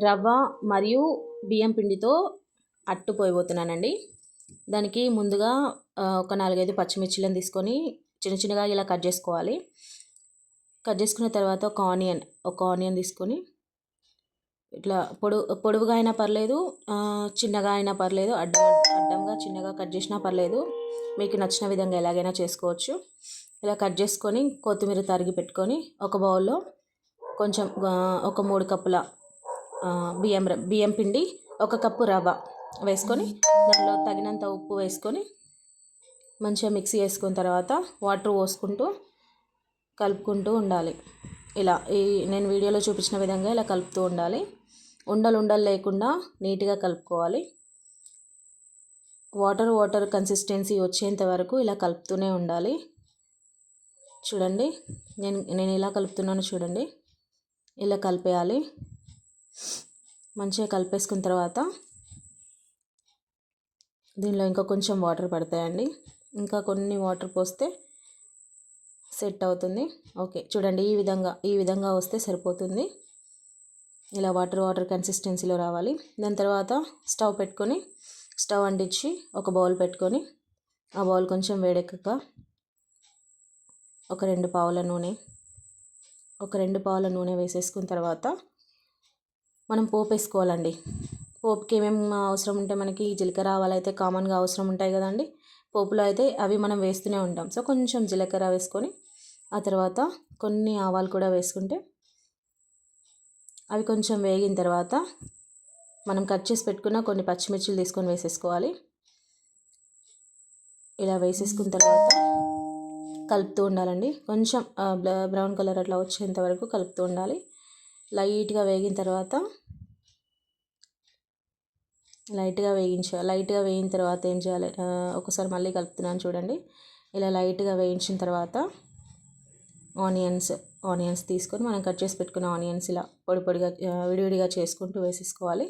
రవ్వ మరియు బియ్యం పిండితో అట్టు పోయబోతున్నానండి. దానికి ముందుగా ఒక 4-5 పచ్చిమిర్చిలను తీసుకొని చిన్న చిన్నగా ఇలా కట్ చేసుకోవాలి. కట్ చేసుకున్న తర్వాత ఒక ఆనియన్ తీసుకొని ఇట్లా పొడవుగా అయినా పర్లేదు, చిన్నగా అయినా పర్లేదు, అడ్డంగా చిన్నగా కట్ చేసినా పర్లేదు, మీకు నచ్చిన విధంగా ఎలాగైనా చేసుకోవచ్చు. ఇలా కట్ చేసుకొని కొత్తిమీర తరిగి పెట్టుకొని ఒక బౌల్లో కొంచెం ఒక 3 కప్పుల బియ్యం పిండి, 1 కప్పు రవ్వ వేసుకొని దానిలో తగినంత ఉప్పు వేసుకొని మంచిగా మిక్సీ వేసుకున్న తర్వాత వాటర్ పోసుకుంటూ కలుపుకుంటూ ఉండాలి. ఇలా నేను వీడియోలో చూపించిన విధంగా ఇలా కలుపుతూ ఉండాలి. ఉండలు లేకుండా నీట్గా కలుపుకోవాలి. వాటర్ కన్సిస్టెన్సీ వచ్చేంత వరకు ఇలా కలుపుతూనే ఉండాలి. చూడండి, నేను ఇలా కలుపుతున్నాను చూడండి. ఇలా కలిపేయాలి. మంచిగా కలిపేసుకున్న తర్వాత దీనిలో ఇంకా కొంచెం వాటర్ పడతాయండి. ఇంకా కొన్ని వాటర్ పోస్తే సెట్ అవుతుంది. ఓకే, చూడండి, ఈ విధంగా వస్తే సరిపోతుంది. ఇలా వాటర్ కన్సిస్టెన్సీలో రావాలి. దాని తర్వాత స్టవ్ అంటించి ఒక బౌల్ పెట్టుకొని ఆ బౌల్ కొంచెం వేడెక్కక ఒక 2 పావుల నూనె వేసేసుకున్న తర్వాత మనం పోపు వేసుకోవాలండి. పోపుకి ఏమేమి అవసరం ఉంటే మనకి జీలకర్ర ఆవాలు అయితే కామన్గా అవసరం ఉంటాయి కదండి. పోపులో అయితే అవి మనం వేస్తూనే ఉంటాం. సో కొంచెం జీలకర్ర వేసుకొని ఆ తర్వాత కొన్ని ఆవాలు కూడా వేసుకుంటే అవి కొంచెం వేగిన తర్వాత మనం కట్ చేసి పెట్టుకున్న కొన్ని పచ్చిమిర్చిలు తీసుకొని వేసేసుకోవాలి. ఇలా వేసేసుకున్న తర్వాత కలుపుతూ ఉండాలండి. కొంచెం బ్రౌన్ కలర్ అట్లా వచ్చేంత వరకు కలుపుతూ ఉండాలి. లైట్గా వేగిన తర్వాత లైట్గా వేగిన తర్వాత ఏం చేయాలి, ఒకసారి మళ్ళీ కలుపుతున్నాను చూడండి. ఇలా లైట్గా వేయించిన తర్వాత ఆనియన్స్ తీసుకొని మనం కట్ చేసి పెట్టుకున్న ఆనియన్స్ ఇలా పొడిగా విడివిడిగా చేసుకుంటూ వేసేసుకోవాలి.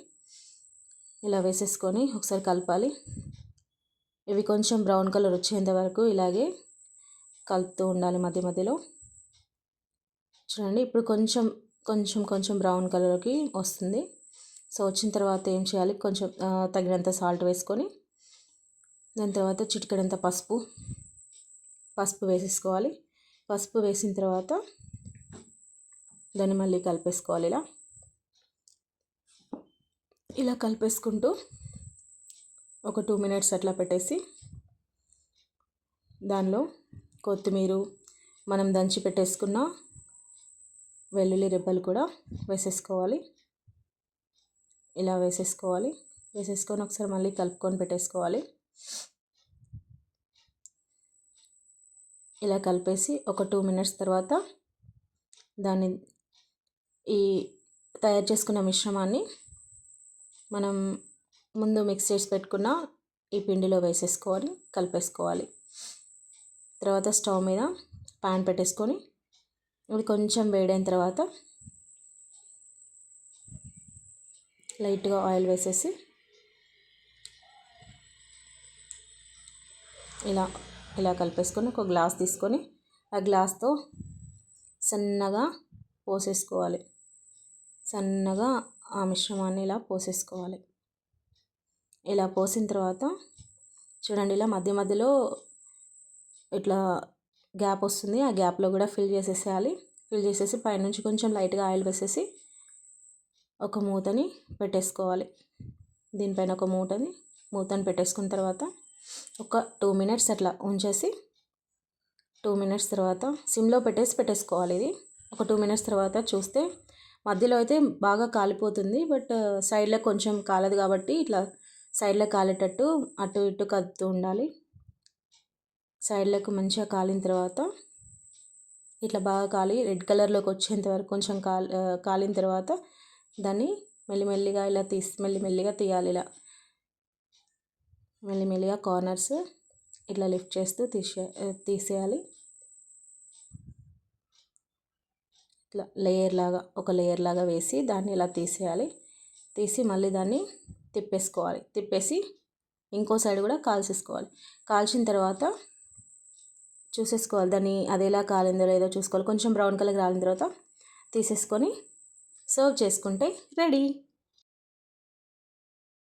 ఇలా వేసేసుకొని ఒకసారి కలపాలి. ఇవి కొంచెం బ్రౌన్ కలర్ వచ్చేంత వరకు ఇలాగే కలుపుతూ ఉండాలి మధ్య మధ్యలో. చూడండి, ఇప్పుడు కొంచెం బ్రౌన్ కలర్కి వస్తుంది. సో వచ్చిన తర్వాత ఏం చేయాలి, కొంచెం తగినంత సాల్ట్ వేసుకొని దాని తర్వాత చిటికెడంత పసుపు వేసేసుకోవాలి. పసుపు వేసిన తర్వాత దాన్ని మళ్ళీ కలిపేసుకోవాలి. ఇలా కలిపేసుకుంటూ ఒక 2 minutes అట్లా పెట్టేసి దానిలో కొత్తిమీర, మనం దంచి పెట్టేసుకున్న వెల్లుల్లి రెబ్బలు కూడా వేసేసుకోవాలి. ఇలా వేసేసుకొని ఒకసారి మళ్ళీ కలుపుకొని పెట్టేసుకోవాలి. ఇలా కలిపేసి ఒక 2 minutes తర్వాత దాన్ని ఈ తయారు చేసుకున్న మిశ్రమాన్ని మనం ముందు మిక్స్ చేసి పెట్టుకున్న ఈ పిండిలో వేసేసుకొని కలిపేసుకోవాలి. తర్వాత స్టవ్ మీద ప్యాన్ పెట్టేసుకొని ఇది కొంచెం వేడైన తర్వాత లైట్గా ఆయిల్ వేసేసి ఇలా కలిపేసుకొని ఒక గ్లాస్ తీసుకొని ఆ గ్లాస్తో సన్నగా ఆ మిశ్రమాన్ని ఇలా పోసేసుకోవాలి. ఇలా పోసిన తర్వాత చూడండి, ఇలా మధ్య మధ్యలో ఇట్లా గ్యాప్ వస్తుంది. ఆ గ్యాప్లో కూడా ఫిల్ చేసేసి పైనుంచి కొంచెం లైట్గా ఆయిల్ వేసేసి ఒక మూతని పెట్టేసుకోవాలి. దీనిపైన ఒక మూతని పెట్టేసుకున్న తర్వాత ఒక 2 minutes అట్లా ఉంచేసి 2 minutes తర్వాత సిమ్లో పెట్టేసుకోవాలి. ఇది ఒక 2 minutes తర్వాత చూస్తే మధ్యలో అయితే బాగా కాలిపోతుంది, బట్ సైడ్లో కొంచెం కాలదు కాబట్టి ఇట్లా సైడ్లో కాలేటట్టు అటు ఇటు కదుపుతూ ఉండాలి. సైడ్లకు మంచిగా కాలిన తర్వాత ఇట్లా బాగా కాలి రెడ్ కలర్లోకి వచ్చేంత వరకు కొంచెం కాలిన తర్వాత దాన్ని మెల్లిమెల్లిగా తీయాలి. ఇలా మెల్లిమెల్లిగా కార్నర్స్ ఇట్లా లిఫ్ట్ చేస్తూ తీసేయాలి. ఇట్లా ఒక లేయర్ లాగా వేసి దాన్ని ఇలా తీసి మళ్ళీ దాన్ని తిప్పేసి ఇంకో సైడ్ కూడా కాల్చేసుకోవాలి. కాల్చిన తర్వాత చూసేసుకోవాలి, దాన్ని అది ఎలా కాలిందో లేదో చూసుకోవాలి. కొంచెం బ్రౌన్ కలర్ కాలిన తర్వాత తీసేసుకొని సర్వ్ చేసుకుంటే రెడీ.